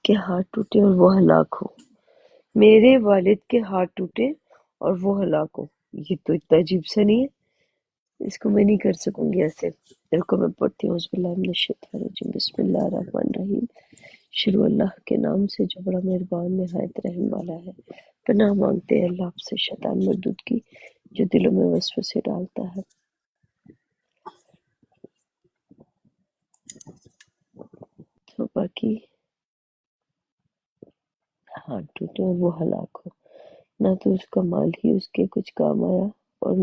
کے ہاتھ ٹوٹے اور وہ ہلاک ہو، میرے والد کے ہاتھ ٹوٹے اور وہ ہلاک ہو۔ یہ تو اتنا عجیب سا نہیں ہے، اس کو میں نہیں کر سکوں گی ایسے۔ کو میں پڑھتی ہوں، اعوذ باللہ من الشیطان الرجیم، بسم اللہ الرحمن الرحیم۔ شروع اللہ کے نام سے جو بڑا مہربان نہایت رحم والا ہے۔ پناہ مانگتے ہیں اللہ آپ سے شیطان مردود کی جو دلوں میں وسوسے ڈالتا ہے۔ تو باقی ہاتھ ٹوٹے اور وہ ہلاک ہو، نہ تو اس کا مال ہی اس کے کچھ کام آیا اور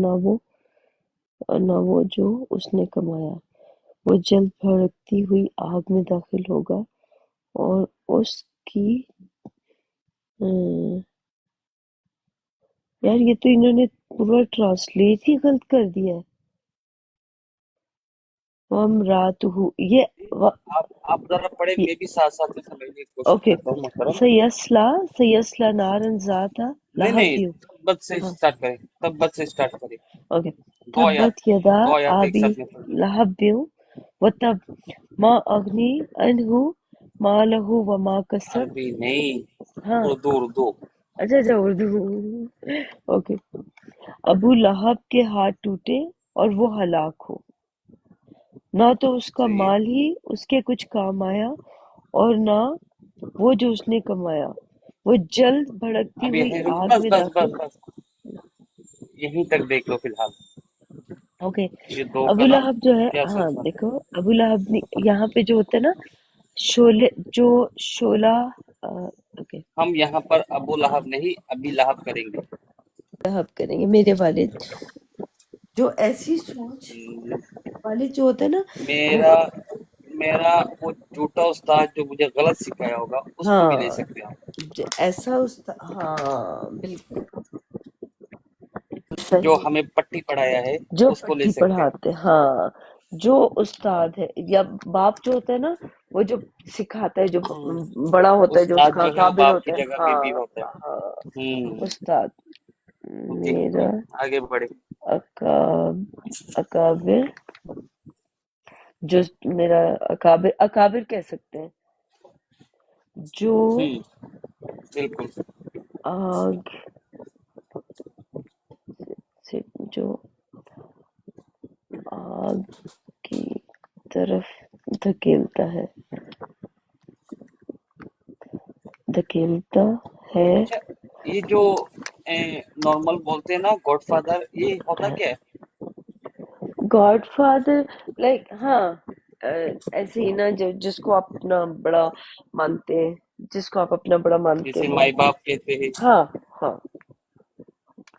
نہ وہ جو اس نے کمایا، وہ جلد بھڑکتی ہوئی آگ میں داخل ہوگا اور اس کی یار یہ تو انہوں نے پورا ٹرانسلیٹ ہی غلط کر دیا ہے۔ وَامْرَأَتُهُ آپ ذرا پڑھیں، میں بھی ساتھ ساتھ میں سمجھنے کی کوشش اوکے، کرتا ہوں محترم۔ سیسلا نارن ذات نہیں لہب۔ تبت سے ہاں اسٹارٹ کریں، تبت سے اسٹارٹ کریں، اوکے، دو آیات تبت یدا دو آیات ایک آبی ساتھ میں پڑھیں۔ لہب وتب ما اغنی عنہ مالہ وما کسب۔ عربی نہیں، ہاں اردو۔ اچھا اردو، اوکے۔ ابو لہب کے ہاتھ ٹوٹے اور وہ ہلاک ہو، نہ تو اس کا صحیح، مال ہی اس کے کچھ کام آیا اور نہ وہ جو اس نے کمایا، وہ جلد بھڑکتی اب ہوئی یہیں رک، آگ بس میں بس داخل۔ بس بس یہیں تک دیکھ لو فی الحال۔ اوکے، یہ دو ابو کا نا لہب جو ہے، کیا ہاں صرفہ، دیکھو ابو لہب یہاں پہ جو ہوتا ہے نا شولے، جو شولہ، اوکے ہم یہاں پر ابو لہب نہیں ابی لہب کریں گے۔ لہب کریں گے، میرے والد جو ایسی سوچ والد جو ہوتا ہے نا وہ، میرا میرا وہ جھوٹا استاد جو مجھے غلط سکھایا ہوگا اس کو بھی لے ہاں سکتے ہیں آپ، ایسا ہاں بالکل جو صحیح، ہمیں پٹی پڑھایا ہے جو اس کو لے پٹھی سکتے ہیں۔ پڑھاتے، ہاں جو استاد ہے یا باپ جو ہوتا ہے نا، وہ جو سکھاتا ہے، جو بڑا ہوتا ہے، جو اس استاد کا جو ہے وہ اکابر باپ کی ہوتا ہے، جگہ پہ بھی ہاں ہوتا ہے۔ ہاں استاد، جی میرا آگے بڑھے۔ اکابر، جو میرا اکابر کہہ سکتے ہیں، جو بالکل آگ سے، جو آگ کی طرف دھکیلتا ہے اچھا، یہ جو نارمل بولتے ہیں نا گاڈ فادر، یہ ہوتا کیا ہے؟ گاڈ فادر، لائک ہاں ایسے ہی نا، جس کو آپ اپنا بڑا مانتے ہیں، جس کو آپ اپنا بڑا مانتے جیسے ہو، مائی باپ کہتے ہیں، ہاں ہاں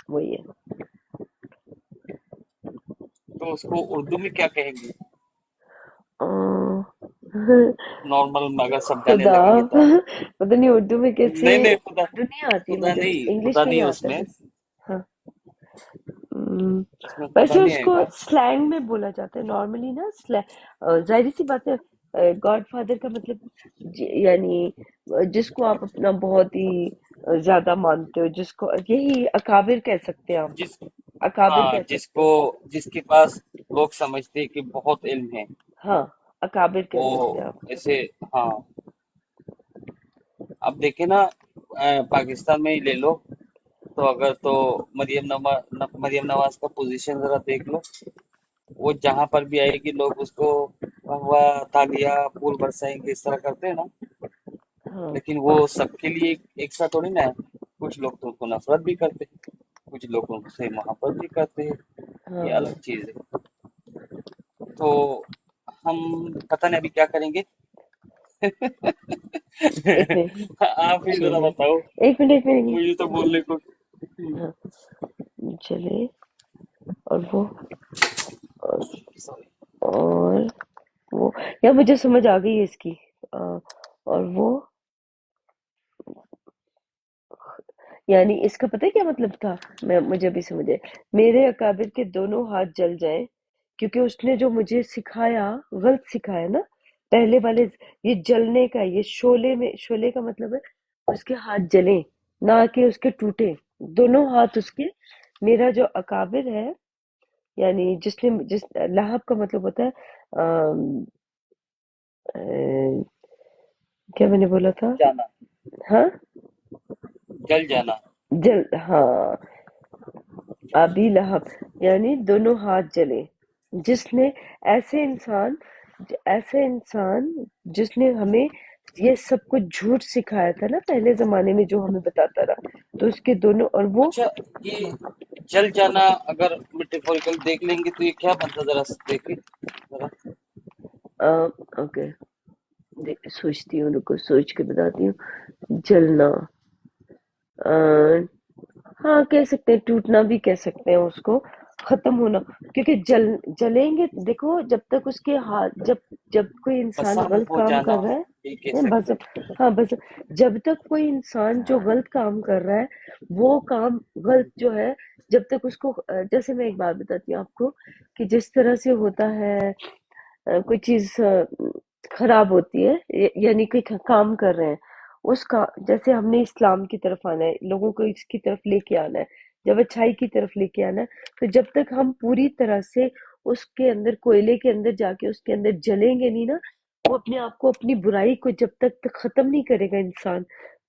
وہی ہے۔ تو اس کو اردو میں کیا کہیں گے؟ آہ، نارمل اگر سمجھانے خدا لگیں گے تو آپ، پتہ نہیں اردو میں کیسے، نہیں نہیں اردو نہیں آتی خدا مجھے، نہیں، خدا انگلش میں ہی نہیں آتا ہے بس۔ ہاں اس میں خدا ویسے نہیں اس آئے کو گا۔ سلینگ میں بولا جاتا ہے نارملی نا، ظاہری سی بات ہے، گاڈ فادر کا مطلب یعنی جس کو آپ اپنا بہت ہی زیادہ مانتے ہو، جس کو یہی اکابر کہہ سکتے ہیں آپ، جس اکابر ہاں کہہ جس سکتے کو، ہیں، جس کے پاس لوگ سمجھتے ہیں کہ بہت علم ہے، ہاں اکابر وہ کہہ سکتے ہیں آپ۔ ایسے، ہاں اب دیکھیں نا، پاکستان میں ہی لے لو تو اگر تو مریم نواز کا پوزیشن ذرا دیکھ لو، وہ جہاں پر بھی آئے گی لوگ اس کو واہ تالیاں پھول برسائیں گے، اس طرح کرتے ہیں نا، ہاں لیکن وہ سب کے لیے ایک ساتھ تھوڑی نا ہے، کچھ لوگ تو ان کو نفرت بھی کرتے ہیں، کچھ لوگ ان سے محبت بھی کرتے ہیں، ہاں یہ ہاں الگ چیز ہے۔ تو ہم پتہ نہیں ابھی کیا کریں گے۔ ایک منٹ، آپ ہی ذرا چلے بتاؤ، ایک منٹ ایک منٹ، مجھے تو بولنے کو۔ ہاں چلے، اور وہ اور وہ یا مجھے سمجھ آ گئی ہے اس کی، اور وہ یعنی اس کا پتہ ہے کیا مطلب تھا، مجھے بھی سمجھے، میرے اکابر کے دونوں ہاتھ جل جائیں کیونکہ اس نے جو مجھے سکھایا غلط سکھایا نا، پہلے والے، یہ جلنے کا، یہ شولے کا مطلب ہے اس کے ہاتھ جلیں نہ کہ اس کے ٹوٹے، دونوں ہاتھ اس کے، میرا جو اکابر ہے، یعنی جس لہب کا مطلب ہوتا ہے क्या मैंने बोला था? जाना, हाँ, जल जाना। जल, हाँ, अभी लहब, यानी दोनों हाथ जले। जिसने, ऐसे इंसान, ऐसे इंसान जिसने हमें ये सब कुछ झूठ सिखाया था ना पहले जमाने में, जो हमें बताता रहा, तो उसके दोनों, और वो, अच्छा, ये हाँ, जल जाना अगर मेटाफोरिकल देख लेंगे तो ये क्या बनता, जरा देखिए जरा। ओके, सोचती हूँ, रुको सोच के बताती हूँ। जलना, हाँ कह सकते हैं, टूटना भी कह सकते हैं उसको, खत्म होना। क्योंकि जलेंगे, देखो जब तक उसके हाथ, जब जब कोई इंसान भस्म गलत हो काम कर जाना, रहा है, ये कह नहीं बस, सकते हैं। हाँ बस, जब तक कोई इंसान जो गलत काम कर रहा है, वो काम गलत जो है, जब तक उसको, जैसे मैं एक बात बताती हूँ आपको, कि जिस तरह से होता है, कोई चीज खराब होती है, यानी कोई काम कर रहे हैं, उसका, जैसे हमने इस्लाम की तरफ आना है, लोगों को इसकी तरफ लेके आना है, जब अच्छाई की तरफ लेके आना है, तो जब तक हम पूरी तरह से उसके अंदर, कोयले के अंदर जाके उसके अंदर जलेंगे नहीं ना, वो अपने आप को, अपनी बुराई को जब तक खत्म नहीं करेगा इंसान,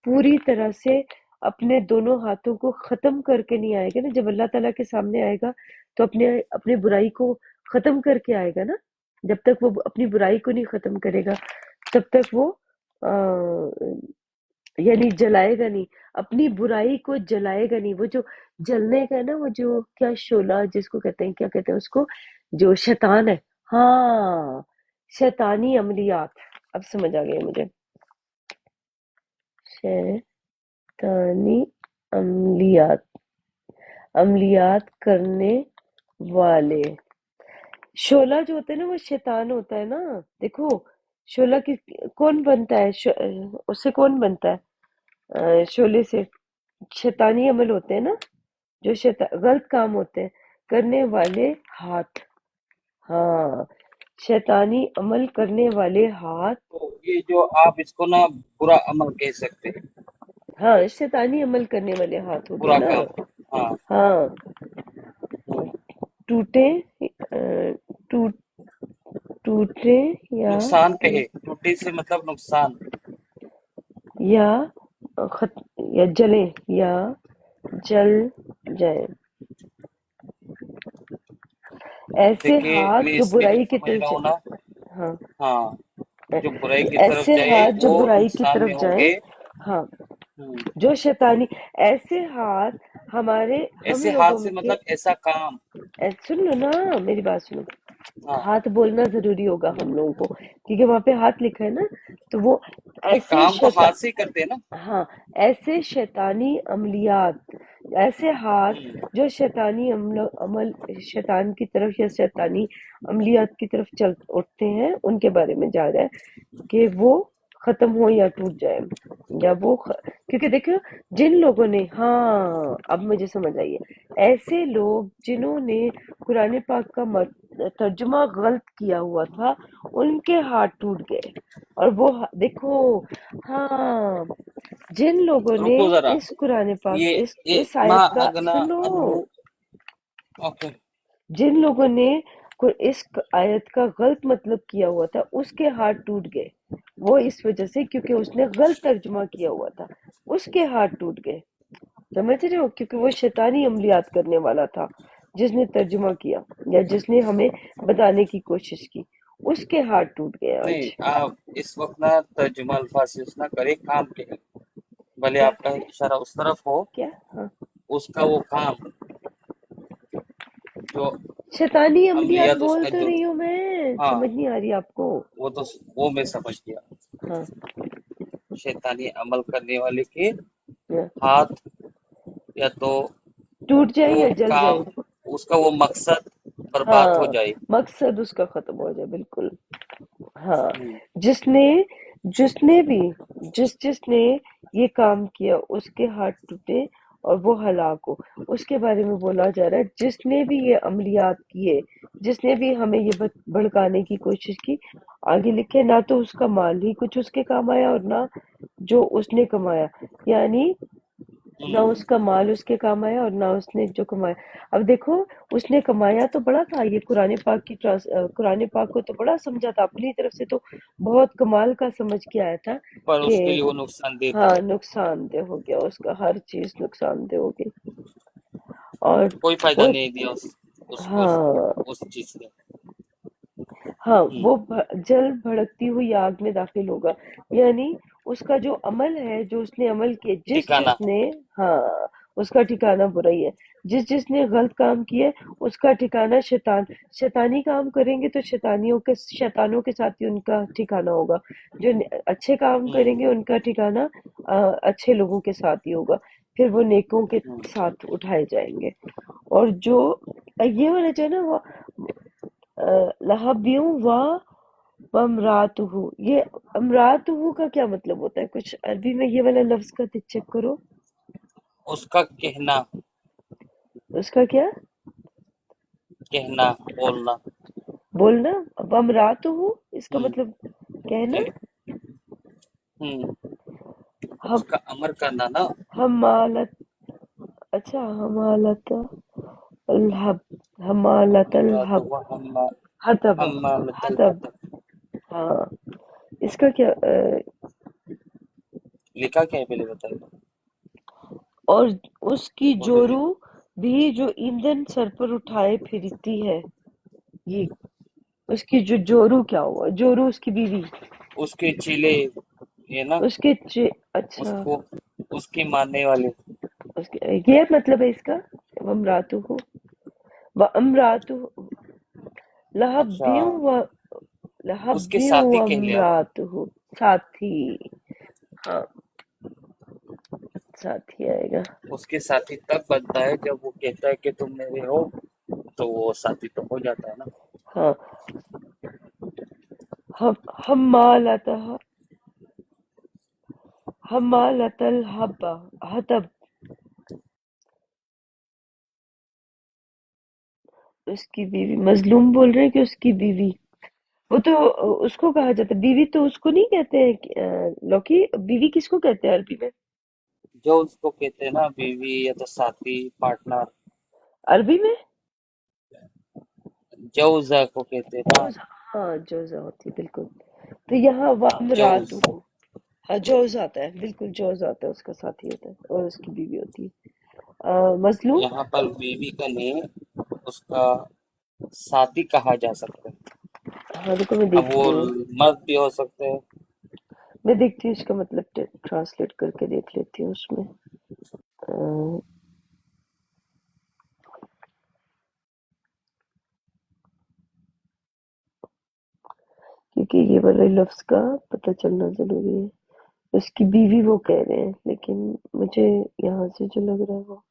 पूरी तरह से अपने दोनों हाथों को खत्म करके नहीं आएगा ना, जब अल्लाह ताला के सामने आएगा, तो अपने अपने बुराई को खत्म करके आएगा ना। जब तक वो अपनी बुराई को नहीं खत्म करेगा, तब तक वो, यानी जलाएगा नहीं, अपनी बुराई को जलाएगा नहीं। वो जो जलने का है ना, वो जो क्या, शोला जिसको कहते हैं, क्या कहते हैं उसको, जो शैतान है, हाँ, शैतानी अमलियात, अब समझ आ गया मुझे, शैतानी अमलियात, अमलियात करने वाले। शोला जो होता है ना, वो शैतान होता है ना। देखो, शोला की, कौन बनता है, उससे कौन बनता है, शोले से शैतानी अमल होते हैं ना, जो गलत काम होते हैं करने वाले हाथ, हाँ, शैतानी अमल करने वाले हाथ, तो ये जो आप इसको ना बुरा अमल कह सकते हैं, हाँ, शैतानी अमल करने वाले हाथ हो गए बुरा ना। काम। हाँ। हाँ, हम्म, टूटे, टूट टूटे या नुकसान कहे, टूट टूटे से मतलब नुकसान। या खत या जले, या जल जाए, ऐसे देखिए हाथ मैं जो इसमें जो बुराई की समझ तरफ रहा हूँ ना, जाए, हाँ, हाँ, जो बुराई की तरफ ऐसे जाए हाथ जो वो बुराई की नुकसान तरफ में जाए, होंगे। हाँ, हम्म, जो शैतानी, ऐसे हाथ हमारे, हम ऐसे हाथ लोगों से के, मतलब ऐसा काम। सुन लो ना, मेरी बात सुनो, हाँ, हाथ बोलना जरूरी होगा हम लोगों को, क्योंकि वहां पे हाथ लिखा है ना, तो वो नहीं ऐसे काम तो हाथ से ही करते हैं ना। हाँ, ऐसे शैतानी अमलियात, ऐसे हाथ हम्म, जो शैतानी अमल, शैतान की तरफ या शैतानी अमलियात की तरफ चल उठते हैं, उनके बारे में जा रहा है, कि वो खत्म हो या टूट जाए, या वो क्योंकि देखो, जिन लोगों ने, हाँ अब मुझे समझ आई है, ऐसे लोग जिन्होंने कुरान पाक का तर्जुमा गलत किया हुआ था, उनके हाथ टूट गए। और वो देखो, हाँ, जिन लोगों ने रुको जरा। इस कुरान पाक, ये इस आयत माँ का, अगना सुनो, अबू। ओके। जिन लोगों ने इस आयत का गलत मतलब किया हुआ था, उसके हाथ टूट गए। वो इस वजह से, क्योंकि उसने गलत तर्जुमा किया हुआ था, उसके हाथ टूट गए। समझ रहे हो, क्योंकि वो शैतानी अमलियात करने वाला था, जिसने तर्जुमा किया या जिसने हमें बताने की कोशिश की, उसके हाथ टूट गए नहीं, आज। आप इस वक्त ना तर्जुमा अल्फाज यूज ना करें, काम के लिए। भले क्या, आपका इशारा उस तरफ हो, क्या, हाँ, उसका वो काम जो शैतानी अमलियात अमलियत बोल उसका तो जो। रही हूँ मैं, हाँ, समझ नहीं आ रही आपको? वो तो वो मैं समझ गया। हाँ, शैतानी अमल करने वाले के हाँ, हाथ, या तो टूट जाए वो या जल काम, जाए, उसका वो मकसद बर्बाद हो हाँ, जाए। मकसद उसका खत्म हो जाए, बिल्कुल, हाँ, हम्म, जिसने जिसने भी, जिसने ये काम किया, उसके हाथ टूटे और वो हलाक हो, उसके बारे में बोला जा रहा है। जिसने भी ये अमलियात किए, जिसने भी हमें ये भड़काने की कोशिश की, आगे लिखे, ना तो उसका माल ही कुछ उसके काम आया, और ना जो उसने कमाया, यानी ना उसका माल उसके काम आया और ना उसने जो कमाया। अब देखो, उसने कमाया तो बड़ा था, ये कुरान पाक को तो बड़ा समझा था अपनी तरफ से, तो बहुत कमाल का समझ के आया था पर कि उसके लिए वो नुकसानदेह था। हाँ, नुकसानदेह हो गया, उसका हर चीज नुकसानदेह हो गई। और कोई फायदा वो, नहीं दिया उसको हाँ उस चीज से। हाँ, हम्म। वो जल भड़कती हुई आग में दाखिल होगा। यानी उसका जो अमल है, जो उसने अमल किए, जिस ठिकाना। जिसने, हाँ, उसका ठिकाना बुरा ही है। जिस जिसने गलत काम किए, उसका ठिकाना शैतान। शैतानी काम करेंगे तो शैतानों के साथ ही उनका ठिकाना होगा। जो अच्छे काम हम्म। करेंगे उनका ठिकाना अच्छे लोगों के साथ ही होगा। फिर वो नेकों के हम्म। साथ उठाए जाएंगे। और जो ये वाला जो है ना, वो लहब्यूं व वम्रातुहु, ये अमरातुहु का क्या मतलब होता है? कुछ अरबी में ये वाला लफ्ज का चेक करो। उसका कहना। उसका क्या? कहना, बोलना। बोलना। वम्रातुहु इसका हम्म। मतलब कहना। कह हम्म। हम उसका अमर करना ना। हमालत, अच्छा, हमालत अलहब, हमालत हमरा तो अलहब, वह हतब, हम लतल हतब। हतब। हाँ, इसका क्या लिखा क्या है पहले बताइए। और उसकी बोलो जी। जोरू भी जो ईंधन सर पर उठाए फिरती है। ये उसकी जो जोरू क्या हुआ? जोरू उसकी बीवी, उसके चीले, ये ना। अच्छा, उसको उसके मानने वाले। उसके ये मतलब है इसका, वमरातु हो, व अमरातु, अच्छा, लहब्बियों व उसके लहब्बियों साथी व कह लिया वो। अमरातु हो, साथी। हाँ, साथी आएगा। उसके साथी तब बनता है जब वो कहता है कि तुम मेरे हो, तो वो साथी तो हो जाता है ना। हाँ, हम हम्मालतह, हम्मालतल हब्बा, हतब, उसकी बीवी। मजलूम बोल रहे हैं कि उसकी बीवी, वो तो उसको कहा जाता है बीवी, तो उसको नहीं कहते हैं लौकी, बीवी किसको कहते हैं अरबी में? जो उसको कहते हैं ना बीवी या तो साथी, पार्टनर। अरबी में जौजा को कहते हैं ना। जोजा, हाँ जोजा होती है बिल्कुल। तो यहाँ वाम रात जौज। हो, हाँ जोज आता है, बिल्कुल जोज आता है, उसका साथी होता है और उसकी बीवी होती है। मजलूम, यहाँ पर बीवी का नहीं, उसका साथी कहा जा सकता है। हाँ रुको मैं अब वो देखती हूँ, मर्द भी हो सकते हैं। मैं देखती हूँ इसका मतलब, ट्रांसलेट करके देख लेती हूँ उसमें। अ, क्योंकि ये वाले लफ्ज का पता चलना जरूरी है। उसकी बीवी वो कह रहे हैं, लेकिन मुझे यहाँ से जो लग रहा है वो,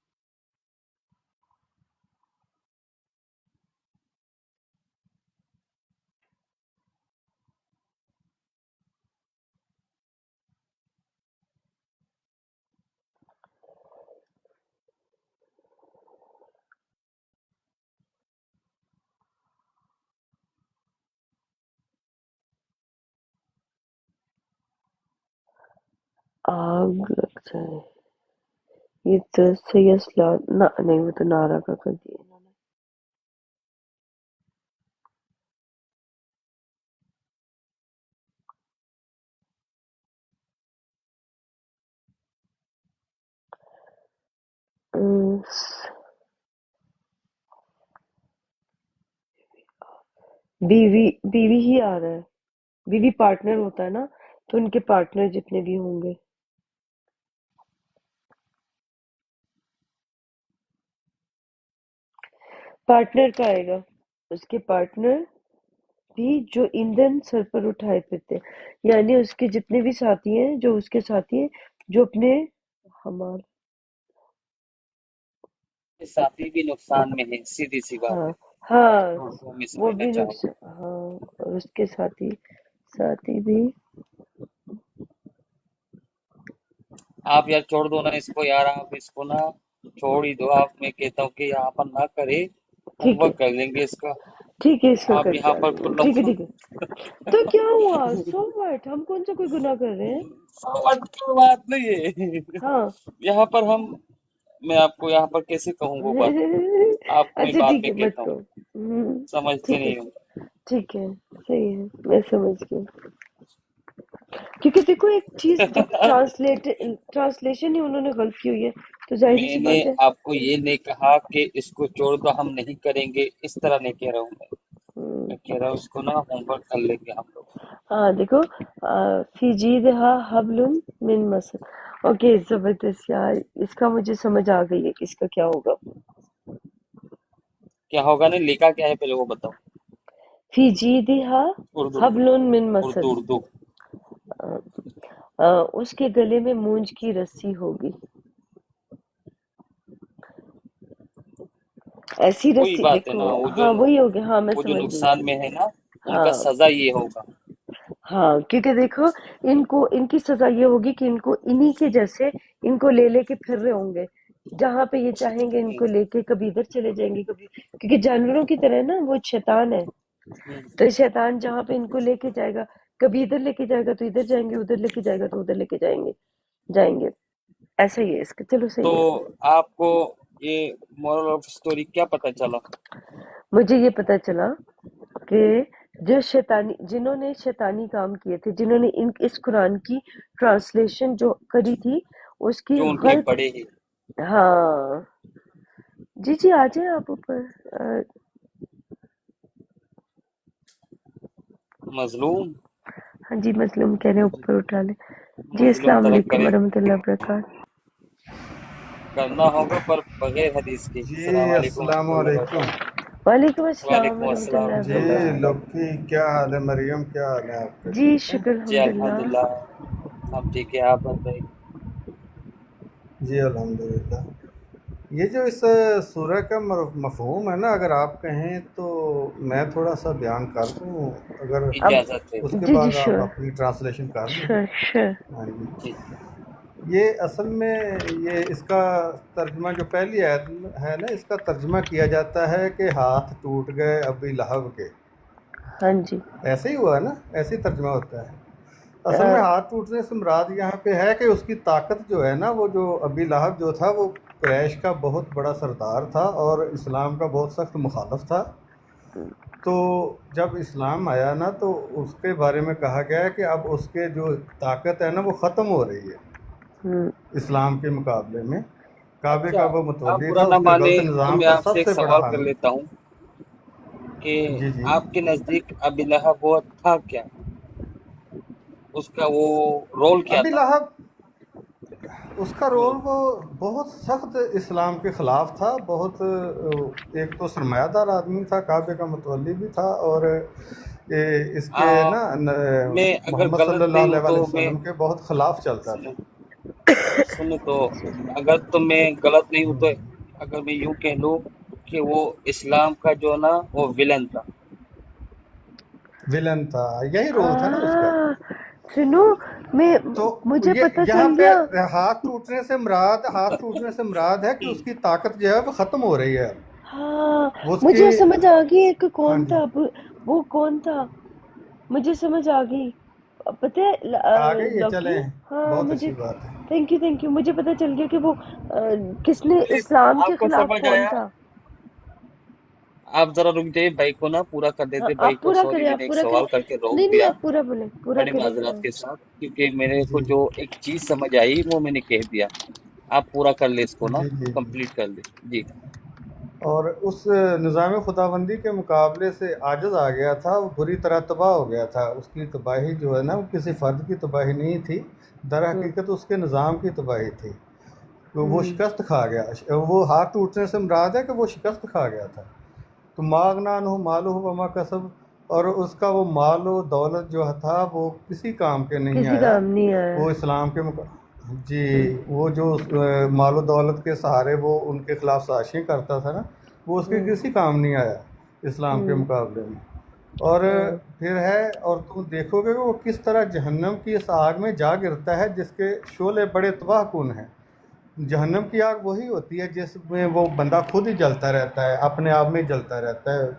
आग लग जाए, ये तो सही असला ना, नहीं वो तो नारा का कर दिया इन्होंने। बीवी, बीवी ही आ रहा है। बीवी पार्टनर होता है ना, तो उनके पार्टनर जितने भी होंगे, पार्टनर का आएगा। उसके पार्टनर भी जो ईंधन सर पर उठाए फिरते हैं। यानी उसके जितने भी साथी हैं, जो उसके साथी हैं, जो अपने, हमारे, साथी भी नुकसान में है, सीधी सी बात हाँ है। हाँ, जो मैं वो समझना भी चाहूँ। नुकसान, हाँ, और उसके साथी, साथी भी, आप यार छोड़ दो ना इसको यार, आप इसको ना छोड़ ही दो। आप, मैं कहता हूँ कि यहाँ पर ना करे, ठीक है, होमवर्क कर लेंगे इसका। ठीक है, इसका आप करके यहाँ आ पर जाएंगे, खुल्लम ठीक है, खुल। ठीक है। तो क्या हुआ? सो व्हाट, हम कौन सा कोई गुनाह कर रहे हैं? फॉर्मेट की बात नहीं है। हाँ। यहाँ पर मैं आपको यहाँ पर कैसे कहूँ वो बात, आपको मैं अच्छा बाद ठीक में है, मत कहता हूँ, कहो। समझते ठीक है, नहीं हो। ठीक है, सही है, मैं समझ गई। क्योंकि देखो एक चीज, जब ट्रांसलेशन ही उन्होंने गलत की हुई है तो जाहिर सी मैंने बात है। आपको ये नहीं कहा कि इसको छोड़ दो, हम नहीं करेंगे, इस तरह नहीं कह रहा हूँ हम्म, मैं कह रहा हूँ इसको ना होमवर्क कर लेंगे हम लोग। हाँ देखो, फी जीदहा हबलुन मिन मसद। ओके, जबरदस्त यार, इसका मुझे समझ आ गई है कि इसका क्या होगा। क्या होगा, ने लिखा क्या है पहले वो बताओ। फी जीदहा उर्दू, हबलुन मिन मसद। उर्दू। अ, उसके गले में मूंज की रस्सी होगी। ऐसी वही रस्सी बात है देखो। ना, हाँ वही हो गया, हाँ मैं वो जो समझ गई। नुकसान में है ना, उनका हाँ सजा ये होगा। हाँ, क्योंकि देखो, इनको इनकी सजा ये होगी कि इनको इन्हीं के जैसे इनको ले लेके फिर रहे होंगे, जहां पे ये चाहेंगे इनको लेके कभी इधर चले जाएंगे कभी, क्योंकि जानवरों की तरह ना वो शैतान है। तो शैतान जहां पे इनको लेके जाएगा, कभी इधर लेके जाएगा तो इधर जाएंगे, उधर लेके जाएगा तो उधर लेके जाएंगे जाएंगे। ऐसा ही है इसका, चलो तो सही है। आपको ये मोरल ऑफ स्टोरी क्या पता चला? मुझे ये पता चला कि जो शैतानी, जिन्होंने शैतानी काम किए थे, जिन्होंने इस कुरान की ट्रांसलेशन जो करी थी, उसकी जो उनके गलत। बड़े ही हाँ जी जी, आ जाए आप ऊपर। मजलूम, हाँ जी, मजलूम कह रहे हैं ऊपर उठा ले। जी, मजलूम अस्सलाम तरक वालेकुम करे, वरहमतुल्लाह वबरकातुहू। करना होगा पर बगैर हदीस के। जी अस्सलाम वालेकुम अस्सलाम रहमतुल्लाहि व वालेकुम। बरकातहू। वालेकुम अस्सलाम वालेकुम अस्सलाम, वरहमतुल्लाह जी जी वबरकातुहू। लोकी, क्या हाल है? मरियम, क्या हाल है आपका? जी ठीक है? शुक्र जी अल्हम्दुलिल्लाह। अल्हम्दुलिल्लाह, हम ठीक है, आप बताइए। जी अल्हम्दुलिल्लाह। ये जो इस सूरह का मफ़हूम है ना, अगर आप कहें तो मैं थोड़ा सा बयान कर दूं, अगर अब इजाजत है? उसके जी जी, बाद आप श्योर अपनी ट्रांसलेशन कर लें। Sure sure. हाँ जी। जी ये असल में ये इसका तर्जमा जो पहली आयत है ना, इसका तर्जमा किया जाता है कि हाथ टूट गए अबी लहब के। हाँ जी। ऐसे ही हुआ ना, ऐसे ही तर्जमा होता है। असल में अ, हाथ टूटने से मुराद यहाँ पे है कि उसकी ताकत जो है ना, वो जो अबी लहब जो था वो कुरैश का बहुत बड़ा सरदार था और इस्लाम का बहुत सख्त मुखालफ था। तो जब इस्लाम आया ना, तो उसके बारे में कहा गया है कि अब उसके जो ताकत है ना वो ख़त्म हो रही है हम्म, इस्लाम के मुकाबले में। काबे अच्छा, का वो आप मुतवल्ली बुरा था, ना उसके माने गलत तो निज़ाम मैं का आपसे एक सबसे बड़ा सवाल कर हामी। लेता हूँ कि जी जी। आपके नजदीक अबी लहब वो था क्या, उसका वो रोल क्या अबी था? लहब, उसका रोल हम्म, वो बहुत सख्त इस्लाम के ख़िलाफ़ था। बहुत एक तो सरमायादार आदमी था, काबे का मुतवल्ली भी था, और इसके आ, ना मैं अगर मोहम्मद गलत नहीं सल्लल्लाहु हूँ अलैहि तो मैं वसल्लम के बहुत ख़िलाफ़ चलता सुनो था। सुनो तो, अगर तो मैं गलत नहीं हूँ तो अगर मैं यूं कह लूँ कि वो इस्लाम का जो ना वो विलन था। विलन था, यही रोल था ना उसका। आ, सुनो, मैं तो मुझे ये पता यहाँ चल पे गया। हाथ टूटने से मुराद है कि उसकी ताकत जो है वो ख़त्म हो रही है। हाँ, वो उसकी, मुझे समझ आ गई एक हाँ कौन जी, था। वो कौन था, मुझे समझ आ गई। पता है आ गई है, लौकी। चलें, हाँ बहुत मुझे, अच्छी बात है। थैंक यू, मुझे पता चल गया कि वो किसने प्लीज, इस्लाम के आपको खिलाफ समझ कौन आया? था। आप जरा रुक जाइए, भाई को ना पूरा कर हाँ देते। भाई आप को पूरा सॉरी, करें, आप मैंने एक पूरा करें। सवाल करके रोक नहीं नहीं, दिया आप पूरा बोले, पूरा बड़े करें। माजरत हाँ के साथ, क्योंकि मेरे को जी जो एक चीज समझ आई वो मैंने कह दिया। आप पूरा कर ले इसको ना, जी जी जी। कंप्लीट कर ले। जी और उस निज़ाम खुदाबंदी के मुकाबले से आजज़ आ गया था, वो बुरी तरह तबाह हो गया था। उसकी तबाही जो है ना, वो किसी फ़र्द की तबाही नहीं थी, दर हम्म हकीकत उसके निज़ाम की तबाही थी। तो वो हम्म शिकस्त खा गया। वो हाथ टूटने से मुराद है कि वो शिकस्त खा गया था। तो मागनान हो मालू हो वमा कसब, और उसका वो माल व दौलत जो था वो किसी काम के नहीं किसी आया। काम नहीं आया। वो इस्लाम के जी, हम्म वो जो माल व दौलत के सहारे वो उनके ख़िलाफ़ साजिशें करता था ना, वो उसके हम्म किसी काम नहीं आया इस्लाम के हम्म, मुकाबले में। और हाँ फिर है, और तुम देखोगे कि वो किस तरह जहन्नम की इस आग में जा गिरता है जिसके शोले बड़े तबाह कुन हैं। जहन्नम की आग वही होती है जिसमें वो बंदा खुद ही जलता रहता है, अपने आप में जलता रहता है।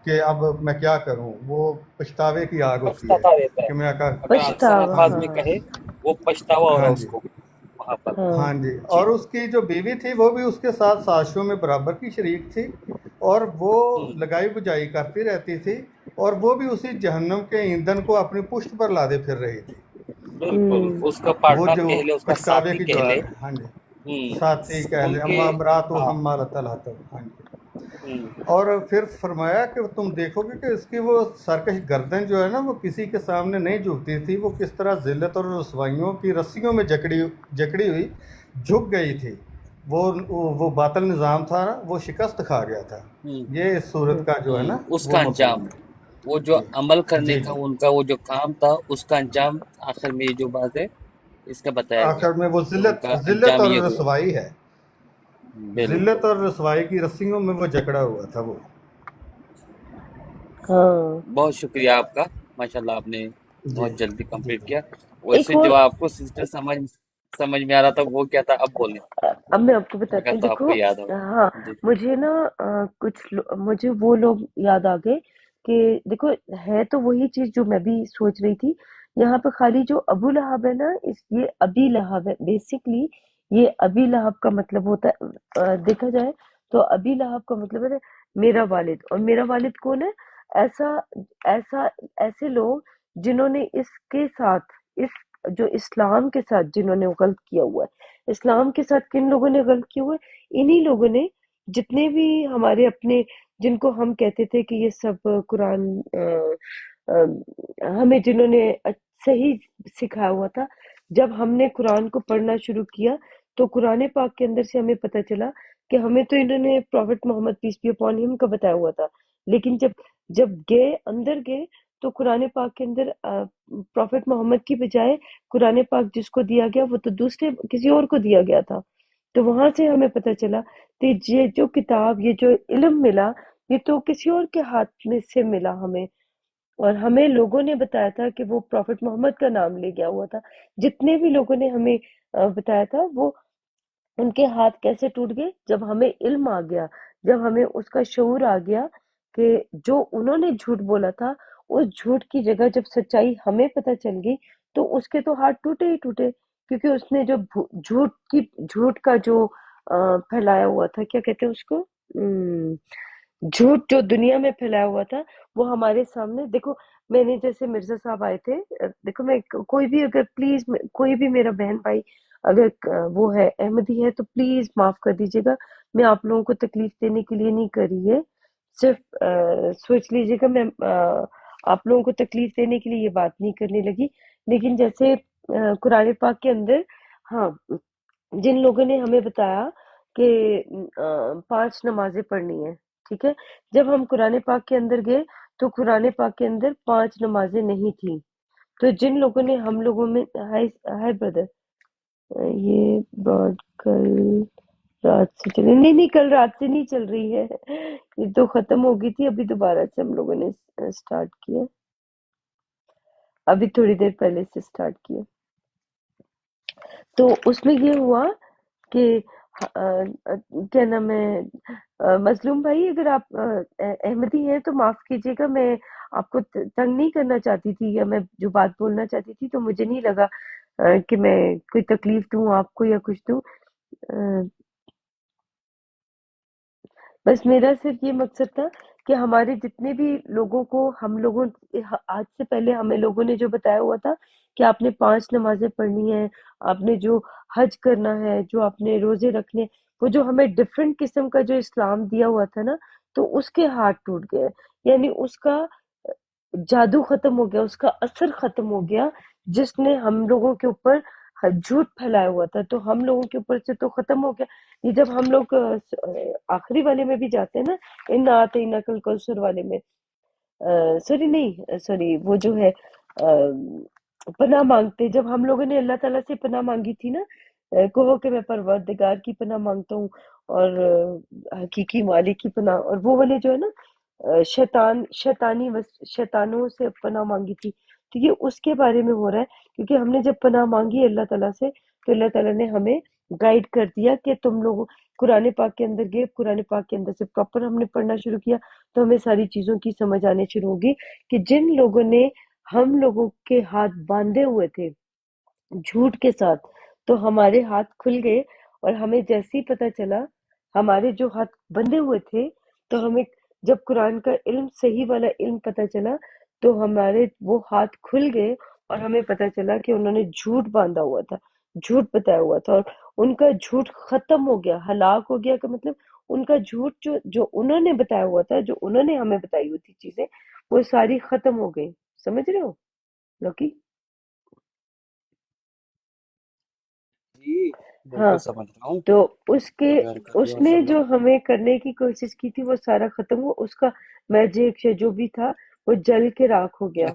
کہ اب میں کیا کروں، وہ پچھتاوے کی آگ ہوتی ہے پچھتا دیتا ہے، کہ میں اگر اکثر پچھتاوا، الفاظ ہاں میں ہاں کہے وہ پچھتاوا ہو رہا ہاں ہے اس جی کو وہاں پر. ہاں ہاں جی، جی. اور اس کی جو بیوی تھی وہ بھی اس کے ساتھ سازشوں میں برابر کی شریک تھی، اور وہ لگائی بجائی کرتی رہتی تھی، اور وہ بھی اسی جہنم کے ایندھن کو اپنی پشت پر لادے پھر رہی تھی، بالکل ہوں اس کا وہ پارٹنر جو کہہ لے، اس کا پچھتاوے ساتھی کی کہہ جو لے. آگ ہے. ہاں جی، ساتھی کہہ ان لیں، کے. اما امرات و ہاں. حمالۃ الحطب. ہاں جی، ہوں. اور پھر فرمایا کہ تم دیکھو گے کہ اس کی وہ سرکش گردن جو ہے نا وہ کسی کے سامنے نہیں جھکتی تھی، وہ کس طرح ذلت اور رسوائیوں کی رسیوں میں جکڑی ہوئی جھک گئی تھی. وہ باطل نظام تھا نا، وہ شکست کھا گیا تھا. یہ اس صورت کا جو ہے نا اس وہ کا مفہوم انجام، ہے. وہ جو جی عمل کرنے جی کا جی، ان کا وہ جو کام تھا، اس کا انجام آخر میں یہ جو بات ہے اس کا بتایا گیا آخر میں وہ کہ ان کا ذلت انجام اور یہ ہوا. رسوائی ہے. بالکل. ذلت اور رسوائی کی رسیوں میں وہ جکڑا ہوا تھا وہ. ہاں. بہت شکریہ آپ کا، ماشاء اللہ آپ نے جی بہت جلدی جی کمپلیٹ جی. کیا. ایک ویسے اور، جو آپ کو سسٹر سمجھ میں آ رہا تھا وہ کیا تھا، اب بولیں اب میں آپ کو بتاتی اگر ہوں. تو آپ دیکھو، کو یاد ہو. ہاں، جی. مجھے نا مجھے وہ لوگ یاد آ گئے کہ دیکھو، ہے تو وہی چیز جو میں بھی سوچ رہی تھی. یہاں پہ خالی جو ابو لہب ہے نا، یہ ابی لہب ہے بیسکلی. یہ ابی لہب کا مطلب ہوتا ہے، دیکھا جائے تو ابی لہب کا مطلب ہے میرا والد. اور میرا والد کون ہے؟ ایسا ایسا ایسے لوگ جنہوں نے اس کے ساتھ، اس جو اسلام کے ساتھ جنہوں نے غلط کیا ہوا ہے. اسلام کے ساتھ کن لوگوں نے غلط کیا ہوا ہے؟ انہی لوگوں نے، جتنے بھی ہمارے اپنے، جن کو ہم کہتے تھے کہ یہ سب قرآن ہمیں جنہوں نے صحیح سکھایا ہوا تھا. جب ہم نے قرآن کو پڑھنا شروع کیا تو قرآن پاک کے اندر سے ہمیں پتہ چلا کہ ہمیں تو انہوں نے prophet Muhammad peace be upon him کا بتایا ہوا تھا، لیکن جب گئے اندر گئے تو قرآن پاک کے اندر پروفٹ محمد کی بجائے قرآن پاک جس کو دیا گیا وہ تو دوسرے کسی اور کو دیا گیا تھا. تو وہاں سے ہمیں پتہ چلا کہ یہ جو کتاب، یہ جو علم ملا، یہ تو کسی اور کے ہاتھ میں سے ملا ہمیں. اور ہمیں لوگوں نے بتایا تھا کہ وہ پروفٹ محمد کا نام لے گیا ہوا تھا. جتنے بھی لوگوں نے ہمیں بتایا تھا، وہ ان کے ہاتھ کیسے ٹوٹ گئے؟ جب ہمیں علم آ گیا، جب ہمیں اس کا شعور آ گیا کہ جو انہوں نے جھوٹ بولا تھا، اس جھوٹ کی جگہ جب سچائی ہمیں پتہ چل گئی تو اس کے تو ہاتھ ٹوٹے ہی ٹوٹے. کیونکہ اس نے جو جھوٹ کا جو پھیلایا ہوا تھا، کیا کہتے ہیں اس کو، جھوٹ جو دنیا میں پھیلایا ہوا تھا، وہ ہمارے سامنے. دیکھو، میں نے جیسے مرزا صاحب آئے تھے، دیکھو میں کوئی بھی اگر پلیز کوئی بھی میرا بہن بھائی اگر وہ ہے احمدی ہے تو پلیز معاف کر دیجیے گا. میں آپ لوگوں کو تکلیف دینے کے لیے نہیں کر رہی ہے، صرف سوچ لیجیے گا میں آپ لوگوں کو تکلیف دینے کے لیے یہ بات نہیں کرنے لگی. لیکن جیسے قرآن پاک کے اندر، ہاں، جن لوگوں نے ہمیں بتایا کہ 5 نمازیں پڑھنی ہیں، ٹھیک ہے. جب ہم قرآن پاک کے اندر گئے تو قرآن پاک کے اندر 5 نمازیں نہیں تھیں. تو جن لوگوں نے ہم لوگوں میں، ہائے بردر، یہ بات کل رات سے چلی نہیں کل رات سے نہیں چل رہی ہے، یہ تو ختم ہو گئی تھی. ابھی دوبارہ سے ہم لوگوں نے سٹارٹ کیا، ابھی تھوڑی دیر پہلے سے سٹارٹ کیا. تو اس میں یہ ہوا کہ کیا نام ہے، مظلوم بھائی، اگر آپ احمدی ہیں تو معاف کیجیے گا. میں آپ کو تنگ نہیں کرنا چاہتی تھی، یا میں جو بات بولنا چاہتی تھی تو مجھے نہیں لگا کہ میں کوئی تکلیف دوں آپ کو یا کچھ دوں. بس میرا صرف یہ مقصد تھا کہ ہمارے جتنے بھی لوگوں کو، ہم لوگوں، آج سے پہلے ہمیں لوگوں نے جو بتایا ہوا تھا کہ آپ نے 5 نمازیں پڑھنی ہیں، آپ نے جو حج کرنا ہے، جو آپ نے روزے رکھنے، وہ جو ہمیں ڈفرینٹ قسم کا جو اسلام دیا ہوا تھا نا، تو اس کے ہاتھ ٹوٹ گئے. یعنی اس کا جادو ختم ہو گیا، اس کا اثر ختم ہو گیا، جس نے ہم لوگوں کے اوپر جھوٹ پھیلایا ہوا تھا. تو ہم لوگوں کے اوپر سے تو ختم ہو گیا. یہ جب ہم لوگ آخری والے میں بھی جاتے ہیں نا، ان آتینا کل کوثر والے میں، سوری نہیں، سوری، وہ جو ہے پناہ مانگتے، جب ہم لوگوں نے اللہ تعالیٰ سے پناہ مانگی تھی نا، کہو کہ میں پروردگار کی پناہ مانگتا ہوں اور حقیقی مالک کی پناہ، اور وہ والے جو ہے نا شیطانوں سے پناہ مانگی تھی. تو یہ اس کے بارے میں ہو رہا ہے، کیونکہ ہم نے جب پناہ مانگی اللہ تعالیٰ سے تو اللہ تعالیٰ نے ہمیں गाइड कर दिया कि तुम लोग कुरान पाक के अंदर गए, कुरान पाक के अंदर से प्रॉपर हमने पढ़ना शुरू किया तो हमें सारी चीजों की समझ आने शुरू होगी कि जिन लोगों ने हम लोगों के हाथ बांधे हुए थे झूठ के साथ, तो हमारे हाथ खुल गए और हमें जैसे ही पता चला हमारे जो हाथ बंधे हुए थे, तो हमें जब कुरान का इल्म सही वाला इल्म पता चला तो हमारे वो हाथ खुल गए और हमें पता चला कि उन्होंने झूठ बांधा हुआ था, झूठ बताया हुआ था, और उनका झूठ खत्म हो गया, हलाक हो गया का मतलब उनका झूठ जो जो उन्होंने बताया हुआ था, जो उन्होंने हमें बताई हुई थी चीजें, वो सारी खत्म हो गई। समझ रहे हो लोकी? जी, हाँ, बिल्कुल समझ रहा हूँ। तो उसके अगर कभी ऐसा उसने जो लोग हमें करने की कोशिश की थी वो सारा खत्म हुआ, उसका मैजिक या जो भी था वो जल के राख हो गया।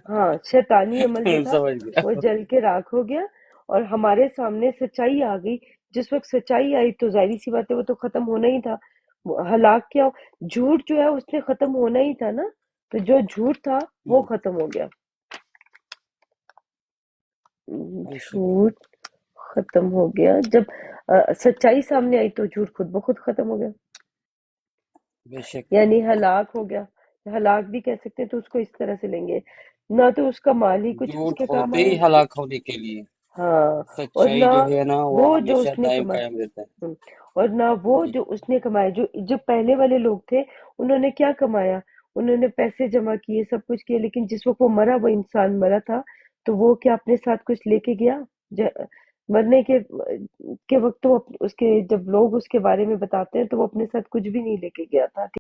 हाँ, शैतानी अमल जो था समझ गया। वो जल के राख हो गया और हमारे सामने सच्चाई आ गई। जिस वक्त सच्चाई आई तो जाहिर सी बात है वो तो खत्म होना ही था। हलाक क्या, झूठ जो है उसने खत्म होना ही था ना, तो जो झूठ था वो खत्म हो गया। बेशक झूठ खत्म हो गया जब सच्चाई सामने आई तो झूठ खुद ब खुद खत्म हो गया, बेशक यानी हलाक हो गया। हलाक भी कह सकते हैं, तो उसको इस तरह से लेंगे ना, तो उसका माल ही कुछ झूठ उसके काम होते ही आया। हलाक होने के लिए हाँ, और सच्चाई ना जो है ना वो वो जो हमेशा उसने दायम कमाया, कायम रहता है। हम्म, और ना वो जी जो उसने कमाया, जो जो पहले वाले लोग थे उन्होंने क्या कमाया, उन्होंने पैसे जमा किए, सब कुछ किया, लेकिन जिस वक्त वो मरा, वो इंसान मरा था, तो वो क्या अपने साथ कुछ लेके गया? मरने के वक्त तो उसके जब लोग उसके बारे में बताते हैं तो वो अपने साथ कुछ भी नहीं लेके गया था।